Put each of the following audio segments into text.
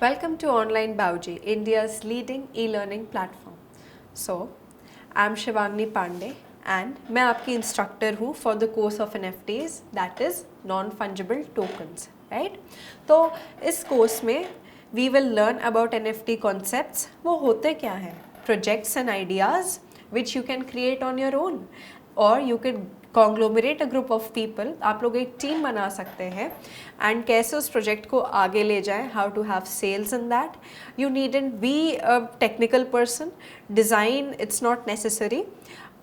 Welcome to Online Bauji, India's leading e-learning platform. So, I'm Shivangni Pandey and मैं आपकी instructor हूँ for the course of NFTs, that is non-fungible tokens, right? तो इस course में we will learn about NFT concepts. वो होते क्या हैं? Projects and ideas which you can create on your own, or you could conglomerate a group of people. आप लोग एक टीम बना सकते हैं एंड कैसे उस प्रोजेक्ट को आगे ले जाएं, how to have sales in that. You needn't be a technical person. Design it's not necessary.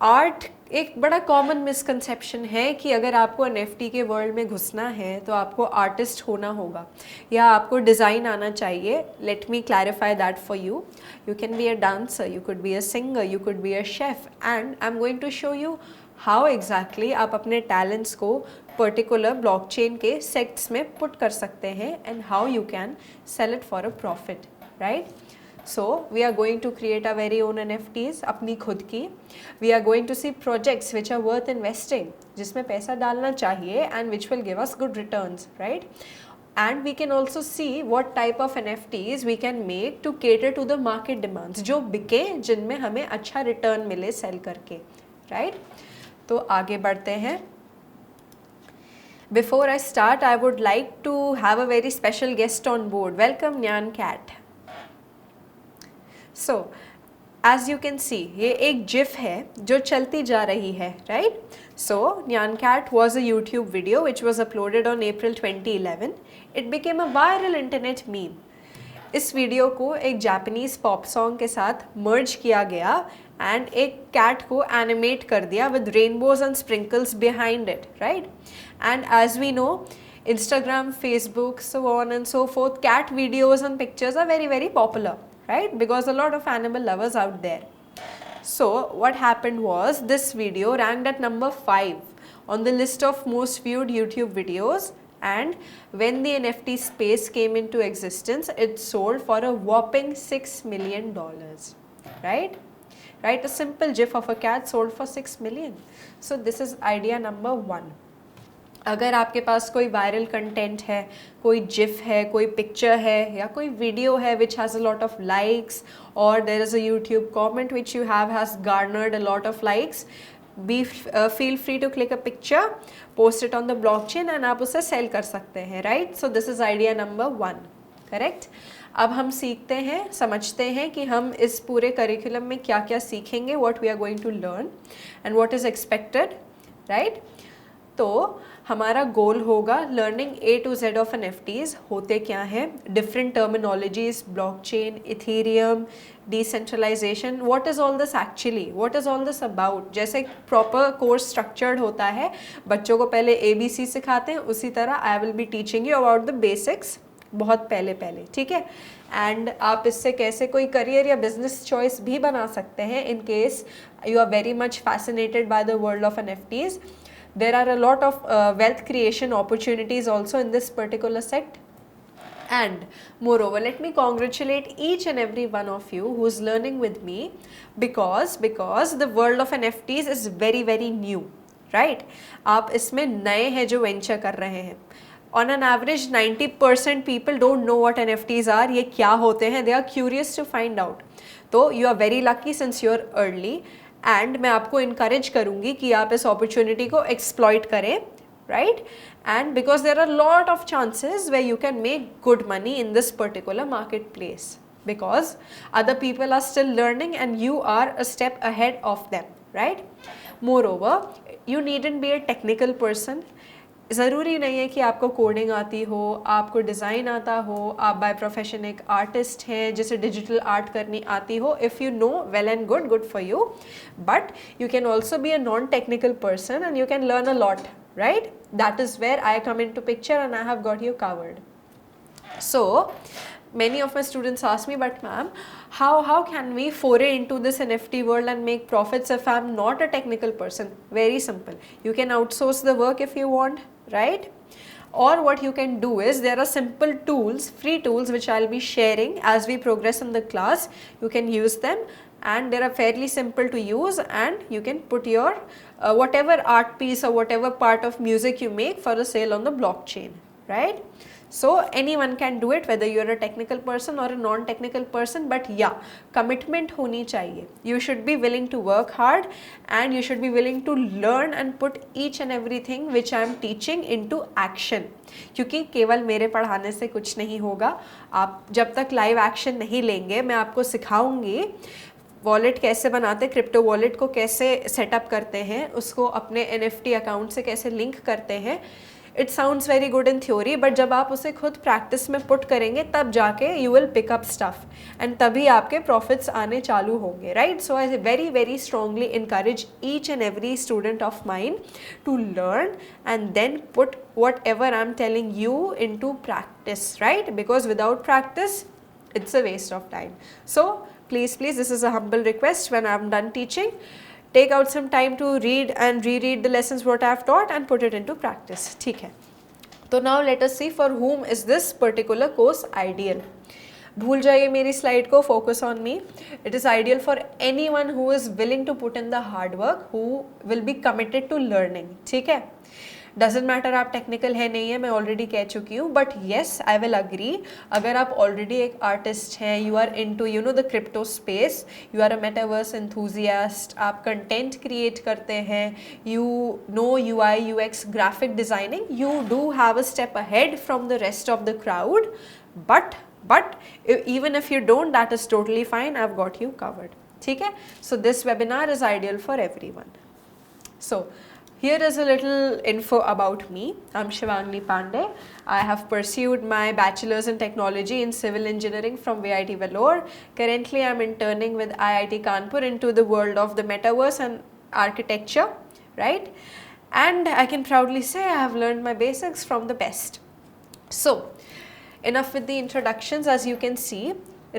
Art एक बड़ा कॉमन मिसकंसेप्शन है कि अगर आपको NFT के वर्ल्ड में घुसना है तो आपको आर्टिस्ट होना होगा या आपको डिज़ाइन आना चाहिए. Let me clarify that for you. You can be a dancer, you could be a singer, you could be a chef, and I am going to show you how exactly आप अपने talents को particular blockchain के sets में put कर सकते हैं and how you can sell it for a profit, right. So we are going to create a very own NFTs अपनी खुद की. We are going to see projects which are worth investing, जिसमें पैसा डालना चाहिए and which will give us good returns, right. And we can also see what type of NFTs we can make to cater to the market demands, जो बिके, जिनमें हमें अच्छा return मिले सेल करके, राइट. तो आगे बढ़ते हैं. Before I start, I would like to have a very special guest on board. Welcome Nyan Cat. So, as you can see, ये एक GIF है जो चलती जा रही है, right? So, Nyan Cat was a YouTube video which was uploaded on April 2011. It became a viral internet meme. इस video को एक जापानीज पॉप सॉन्ग के साथ मर्ज किया गया एंड एक कैट को एनिमेट कर दिया with rainbows and sprinkles behind it, right. And as we know, Instagram, Facebook, so on and so forth, cat videos and pictures are very very popular, right, because a lot of animal lovers out there. So what happened was this video ranked at number 5 on the list of most viewed YouTube videos, and when the NFT space came into existence, it sold for a whopping $6 million, right. Right, a simple GIF of a cat sold for 6 million. So this is idea number 1. अगर आपके पास कोई viral content है, कोई GIF है, कोई picture है या कोई वीडियो है which has a lot of likes, और there is a YouTube comment which you have has garnered a lot of likes, feel free to click a picture, post it on the blockchain and आप उसे cell कर सकते हैं, right. So this is idea number 1, correct. अब हम सीखते हैं, समझते हैं कि हम इस पूरे करिकुलम में क्या क्या सीखेंगे, what we are going to learn and what is expected, right. तो हमारा गोल होगा learning A to Z of NFTs. होते क्या हैं, different terminologies, blockchain, Ethereum, decentralization, what is all this actually, what is all this about. जैसे proper course structured होता है, बच्चों को पहले ABC सिखाते हैं, उसी तरह I will be teaching you about the basics बहुत पहले, ठीक है. एंड आप इससे कैसे कोई करियर या बिजनेस चॉइस भी बना सकते हैं in case you are very much fascinated by the world of NFTs. There are a lot of wealth creation opportunities also in this particular sect. And moreover, let me congratulate each and every one of you who is learning with me, because the world of NFTs is very very new, right. आप इसमें नए हैं जो venture कर रहे हैं. On an average 90% people don't know what NFTs are. ये क्या होते हैं, they are curious to find out. तो you are very lucky since you are early. And मैं आपको इनकरेज करूँगी कि आप इस अपॉर्चुनिटी को एक्सप्लॉइट करें, right. And because there are lot of chances way you can make good money in this particular market place, because other people are still learning and you are a step ahead of them, right. Moreover, you needn't be a technical person. ज़रूरी नहीं है कि आपको coding आती हो, आपको design आता हो, आप बाय प्रोफेशन एक आर्टिस्ट हैं जिसे डिजिटल आर्ट करनी आती हो. If you know, well and good for you, but you can also be a non technical person and you can learn a lot, right. That is where I come into picture and I have got you covered. So many of my students ask me, but ma'am, how can we foray into this NFT world and make profits if I'm not a technical person? Very simple. You can outsource the work if you want, right. Or what you can do is, there are simple tools, free tools, which I'll be sharing as we progress in the class. You can use them and they are fairly simple to use, and you can put your whatever art piece or whatever part of music you make for a sale on the blockchain, right? So anyone can do it, whether you're a technical person or a non-technical person, but yeah, commitment होनी चाहिए. You should be willing to work hard and you should be willing to learn and put each and everything which I am teaching into action. क्योंकि केवल मेरे पढ़ाने से कुछ नहीं होगा. आप जब तक लाइव एक्शन नहीं लेंगे, मैं आपको सिखाऊंगी वॉलेट कैसे बनाते हैं, क्रिप्टो वॉलेट को कैसे सेटअप करते हैं, उसको अपने NFT अकाउंट से कैसे लिंक करते हैं. It sounds very good in theory, but जब आप उसे खुद प्रैक्टिस में पुट करेंगे तब जाके you will pick up stuff and तभी आपके प्रॉफिट्स आने चालू होंगे, right? So I very very strongly encourage each and every student of mine to learn and then put whatever I am telling you into practice, right? Because without practice it's a waste of time. So please, this is a humble request. When I'm done teaching, take out some time to read and reread the lessons what I've taught and put it into practice. ठीक है. तो now let us see for whom is this particular course ideal. भूल जाइए मेरी slide को, focus on me. It is ideal for anyone who is willing to put in the hard work, who will be committed to learning. ठीक है. Doesn't matter आप technical है नहीं है, मैं ऑलरेडी कह चुकी हूँ, but yes I will agree. अगर आप ऑलरेडी एक आर्टिस्ट हैं, you are into you know the crypto space, you are a metaverse enthusiast, आप कंटेंट क्रिएट करते हैं, you know UI UX graphic designing, you do have a step ahead from the rest of the crowd. But even if you don't, that is totally fine. I've got you covered. ठीक है? So this webinar is ideal for everyone. So here is a little info about me. I'm Shivangni Pandey. I have pursued my bachelor's in technology in civil engineering from VIT Vellore. Currently, I'm interning with IIT Kanpur into the world of the metaverse and architecture, right? And I can proudly say I have learned my basics from the best. So, enough with the introductions. As you can see,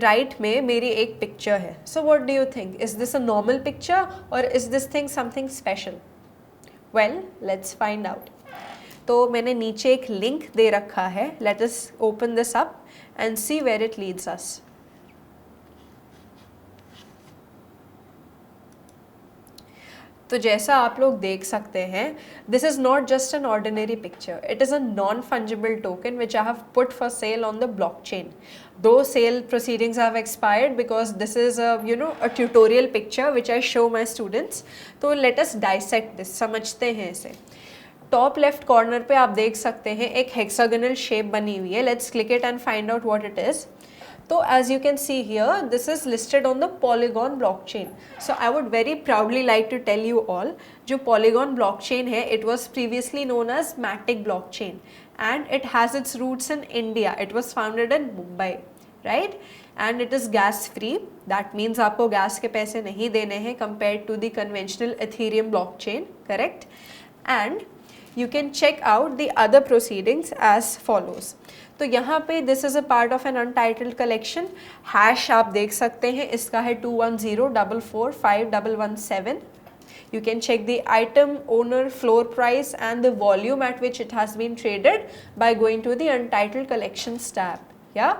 right में मेरी एक picture है. So what do you think? Is this a normal picture or is this thing something special? Well, let's find out. तो मैंने नीचे एक link दे रखा है. Let us open this up and see where it leads us. तो जैसा आप लोग देख सकते हैं, this is not just an ordinary picture. It is a non-fungible token which I have put for sale on the blockchain. Though sale proceedings have expired because this is a tutorial picture which I show my students. तो let us dissect this. समझते हैं इसे. Top left corner पे आप देख सकते हैं एक हेक्सागोनल शेप बनी हुई है. Let's click it and find out what it is. So as you can see here, this is listed on the Polygon blockchain. So I would very proudly like to tell you all, जो Polygon blockchain है, it was previously known as Matic blockchain and it has its roots in India. It was founded in Mumbai, right? And it is gas free. That means आपको gas के पैसे नहीं देने हैं compared to the conventional Ethereum blockchain, correct? And you can check out the other proceedings as follows. तो यहाँ पे this is a part of an untitled collection. Hash आप देख सकते हैं, इसका है 210445117. You can check the item owner, floor price and the volume at which it has been traded by going to the untitled collections tab. Yeah.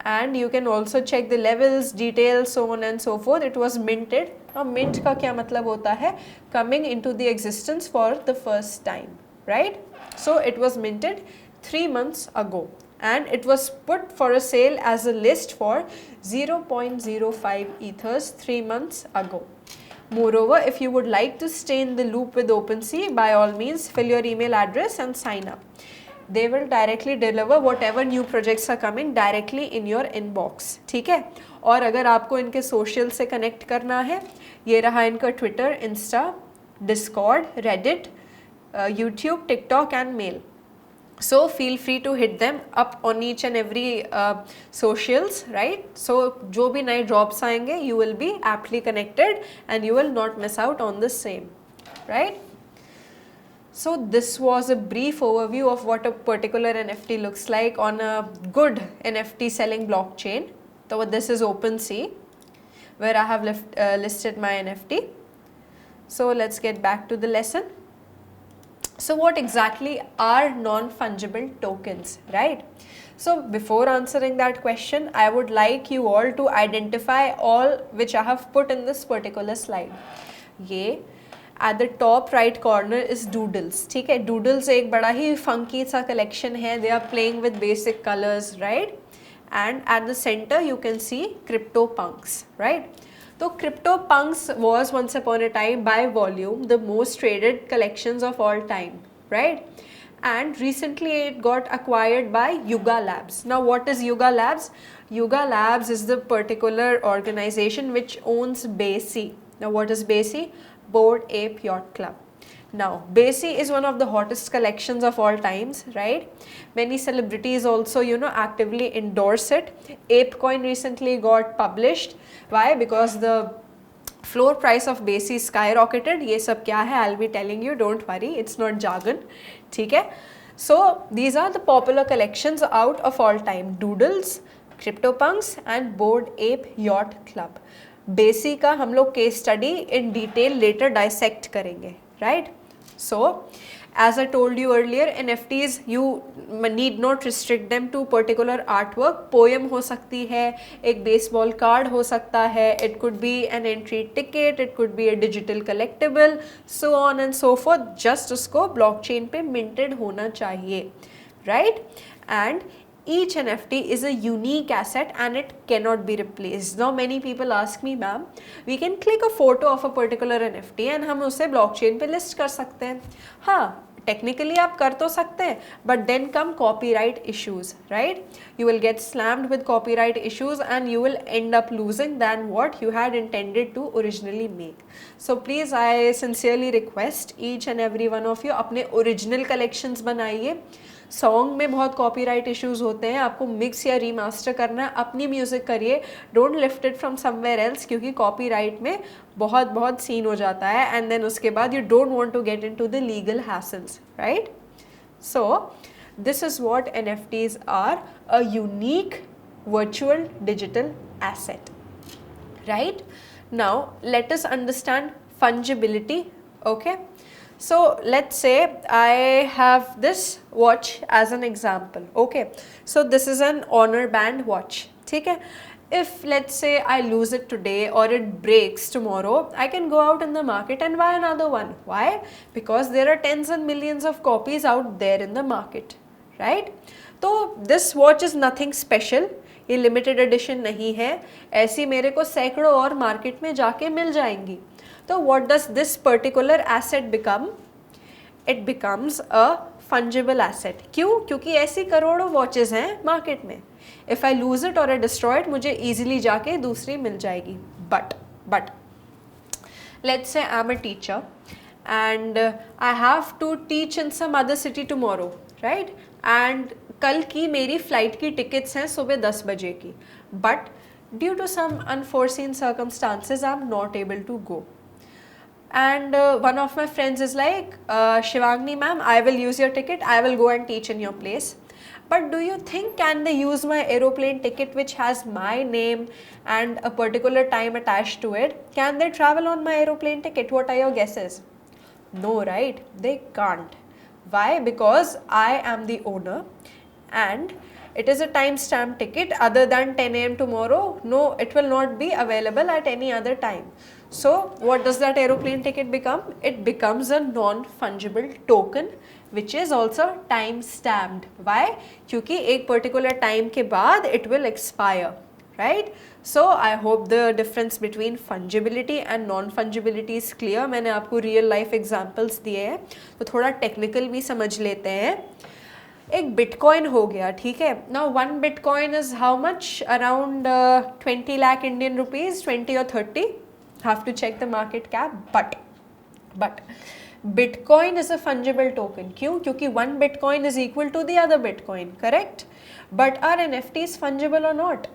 And you can also check the levels, details, so on and so forth. It was minted. Now mint का क्या मतलब होता है? Coming into the existence for the first time, right? So it was minted 3 months ago and it was put for a sale as a list for 0.05 ethers 3 months ago. Moreover, if you would like to stay in the loop with OpenSea, by all means fill your email address and sign up. They will directly deliver whatever new projects are coming directly in your inbox. ठीक है? और अगर आपको इनके social से connect करना है, ये रहा इनका Twitter, Insta, Discord, Reddit, YouTube, TikTok and mail. So feel free to hit them up on each and every socials, right? So जो भी नए drops आएंगे, you will be aptly connected and you will not miss out on the same, right? So this was a brief overview of what a particular NFT looks like on a good NFT selling blockchain. So this is OpenSea, where I have listed my NFT. So let's get back to the lesson. So what exactly are non-fungible tokens, right? So before answering that question, I would like you all to identify all which I have put in this particular slide. ये at the top right corner is doodles, ठीक है. Doodles एक बड़ा ही funky सा collection है. They are playing with basic colours, right. And at the centre you can see Crypto Punks, right. तो Crypto Punks was once upon a time by volume the most traded collections of all time, right. And recently it got acquired by Yuga Labs. Now what is Yuga Labs? Yuga Labs is the particular organization which owns BASI. Now what is BASI? Bored Ape Yacht Club. Now BASI is one of the hottest collections of all times, right? Many celebrities also, you know, actively endorse it. ApeCoin recently got published. Why? Because the floor price of BASI skyrocketed. ये सब क्या है? I'll be telling you, don't worry, it's not jargon, ठीक है. So these are the popular collections out of all time: Doodles, CryptoPunks and Bored Ape Yacht Club. BASI का हम लोग case study in detail letter dissect करेंगे, right? So as I told you earlier, NFTs you need not restrict them to particular artwork. Poem हो सकती है, एक baseball card हो सकता है, it could be an entry ticket, it could be a digital collectible, so on and so forth. Just उसको blockchain पे minted होना चाहिए, right? And each NFT is a unique asset and it cannot be replaced. Now many people ask me, ma'am, we can click a photo of a particular NFT and हम उसे blockchain पे list कर सकते हैं. हाँ, technically आप कर तो सकते हैं, but then come copyright issues, right. You will get slammed with copyright issues and you will end up losing than what you had intended to originally make. So please I sincerely request each and every one of you, अपने original collections बनाइए. Song में बहुत copyright issues होते हैं, आपको mix या remaster करना है, अपनी म्यूजिक करिए, don't lift it from somewhere else, क्योंकि कॉपीराइट में बहुत सीन हो जाता है एंड देन उसके बाद you don't want to get into the legal hassles, right. So this is what NFTs are, a unique virtual digital asset, right? Now let us understand fungibility. Okay, so let's say I have this watch as an example. Okay, so this is an Honor Band watch, ठीक है. If let's say I lose it today or it breaks tomorrow, I can go out in the market and buy another one. Why? Because there are tens and millions of copies out there in the market, right? तो this watch is nothing special, ये limited edition नहीं है, ऐसी मेरे को सैकड़ों और market में जाके मिल जाएंगी. तो what does this particular asset become? It becomes a fungible asset. क्यों? क्योंकि ऐसी करोड़ों वॉचेस हैं मार्केट में. If I lose it or I destroy it, मुझे easily जाके दूसरी मिल जाएगी. But let's say I'm a teacher and I have to teach in some other city tomorrow, right? And कल की मेरी फ्लाइट की टिकट्स हैं सुबह 10 बजे की, but due to some unforeseen circumstances I am not able to go. And one of my friends is like, Shivangni ma'am, I will use your ticket, I will go and teach in your place. But do you think can they use my aeroplane ticket which has my name and a particular time attached to it? Can they travel on my aeroplane ticket? What are your guesses? No, right? They can't. Why? Because I am the owner and it is a time-stamped ticket. Other than 10 AM tomorrow, no, it will not be available at any other time. So what does that aeroplane ticket become? It becomes a non-fungible token which is also time-stamped. Why? क्योंकि एक particular time के बाद it will expire, right? So I hope the difference between fungibility and non-fungibility is clear. मैंने आपको real life examples दिए हैं, तो थोड़ा technical भी समझ लेते हैं. एक बिटकॉइन हो गया, ठीक है. Now one bitcoin is how much? Around 20 lakh Indian rupees, 20 और 30, have to check the market cap. But bitcoin is a fungible token. क्यों? क्योंकि one bitcoin is equal to the other bitcoin, correct. But are NFTs fungible or not?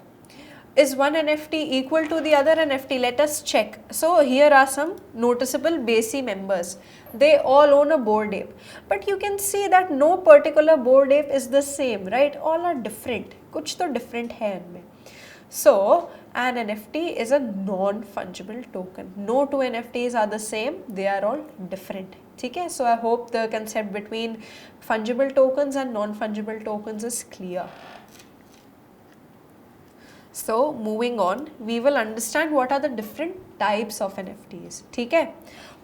Is one NFT equal to the other NFT? Let us check. So here are some noticeable BASI members. They all own a Bored Ape, but you can see that no particular Bored Ape is the same, right? All are different. कुछ तो different है इनमें. So an NFT is a non-fungible token. No two NFTs are the same. They are all different. ठीक है? So I hope the concept between fungible tokens and non-fungible tokens is clear. So moving on, we will understand what are the different types of NFTs. ठीक है?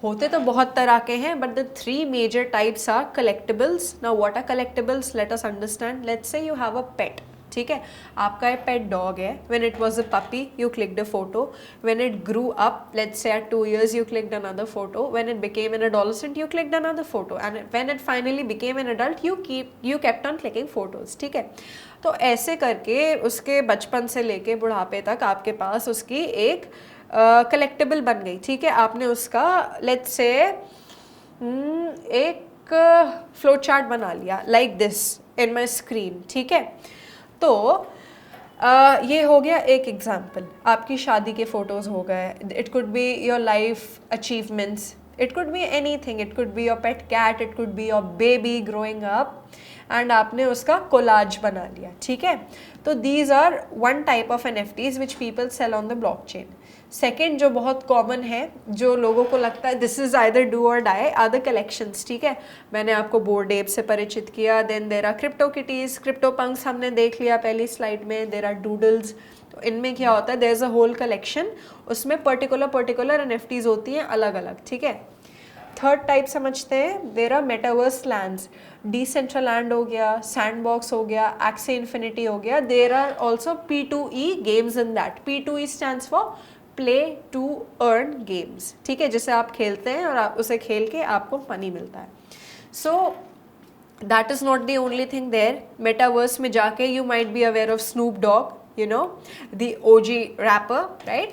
होते तो बहुत तरह के हैं, but the three major types are collectibles. Now what are collectibles? Let us understand. Let's say you have a pet. ठीक है, आपका एक पेट डॉग है. When it was a puppy, you clicked a photo. When it grew up, let's say at 2 years, you clicked another photo. When it became an adolescent, you clicked another photo. And when it finally became an adult, you kept on clicking photos. ठीक है, तो ऐसे करके उसके बचपन से लेके बुढ़ापे तक आपके पास उसकी एक कलेक्टेबल बन गई. ठीक है, आपने उसका लेट्स से एक फ्लो चार्ट बना लिया like this in my screen. ठीक है, तो ये हो गया एक एग्जाम्पल. आपकी शादी के फ़ोटोज़ हो गए. It could be your life achievements, it could be anything, it could be your pet cat, it could be your baby growing up, and आपने उसका कोलाज बना लिया. ठीक है, तो these are one type of NFTs which people sell on the blockchain. Second जो बहुत common है, जो लोगों को लगता है this is either do or die, are the collections. ठीक है, मैंने आपको बोर्ड एप से परिचित किया. Then there are crypto kitties, crypto punks हमने देख लिया पहली स्लाइड में. There are doodles. तो इनमें क्या होता है, there is a whole collection, उसमें पर्टिकुलर NFTs होती हैं अलग अलग. ठीक है, थर्ड टाइप समझते हैं. There are metaverse lands. Decentraland हो गया, सैंडबॉक्स हो गया, एक्से इन्फिनिटी हो गया. There are also P2E games in that. P2E stands for play to earn games. ठीक है, जैसे आप खेलते हैं और आप उसे खेल के आपको मनी मिलता है. So that is not the only thing there. Metaverse में जाके you might be aware of Snoop Dogg, you know, the OG rapper, right?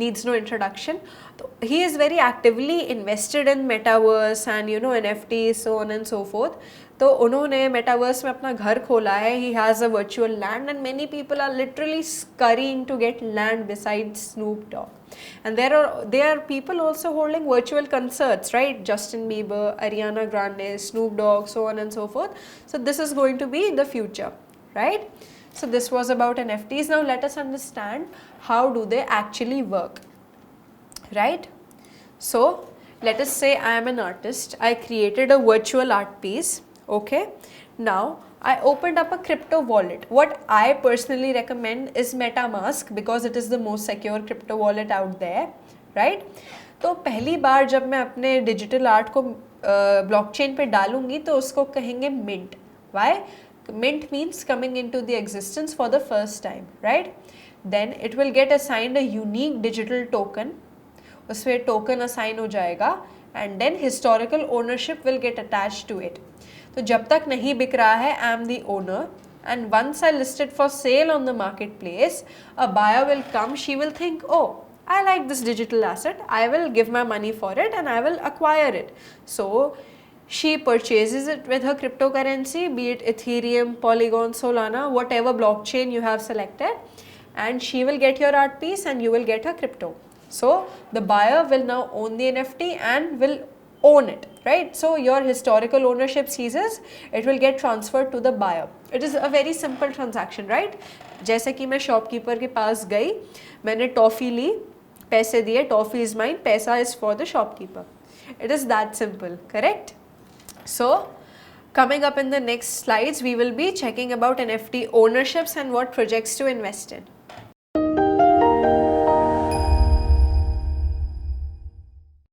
Needs no introduction. So he is very actively invested in metaverse and you know NFTs, so on and so forth. तो उन्होंने metaverse में अपना घर खोला है. He has a virtual land and many people are literally scurrying to get land besides Snoop Dogg. And there are people also holding virtual concerts, right? Justin Bieber, Ariana Grande, Snoop Dogg, so on and so forth. So this is going to be the future, right? So this was about NFTs. Now let us understand how do they actually work, right? So let us say I am an artist. I created a virtual art piece. Okay. Now I opened up a crypto wallet. What I personally recommend is MetaMask because it is the most secure crypto wallet out there, right? तो पहली बार जब मैं अपने digital art को blockchain पे डालूंगी तो उसको कहेंगे mint. Why? Mint means coming into the existence for the first time, right? Then it will get assigned a unique digital token. उसमें token assign हो जाएगा and then historical ownership will get attached to it. तो जब तक नहीं बिक रहा है I am the owner, and once I list it for sale on the marketplace, a buyer will come. She will think, oh, I like this digital asset, I will give my money for it and I will acquire it. So she purchases it with her cryptocurrency, be it Ethereum, Polygon, Solana, whatever blockchain you have selected, and she will get your art piece and you will get her crypto. So the buyer will now own the NFT and will own it, right? So your historical ownership ceases, it will get transferred to the buyer. It is a very simple transaction, right? जैसे कि मैं shopkeeper के पास गई, मैंने toffee ली, पैसे दिए, toffee is mine, पैसा is for the shopkeeper. It is that simple, correct? So coming up in the next slides, we will be checking about NFT ownerships and what projects to invest in.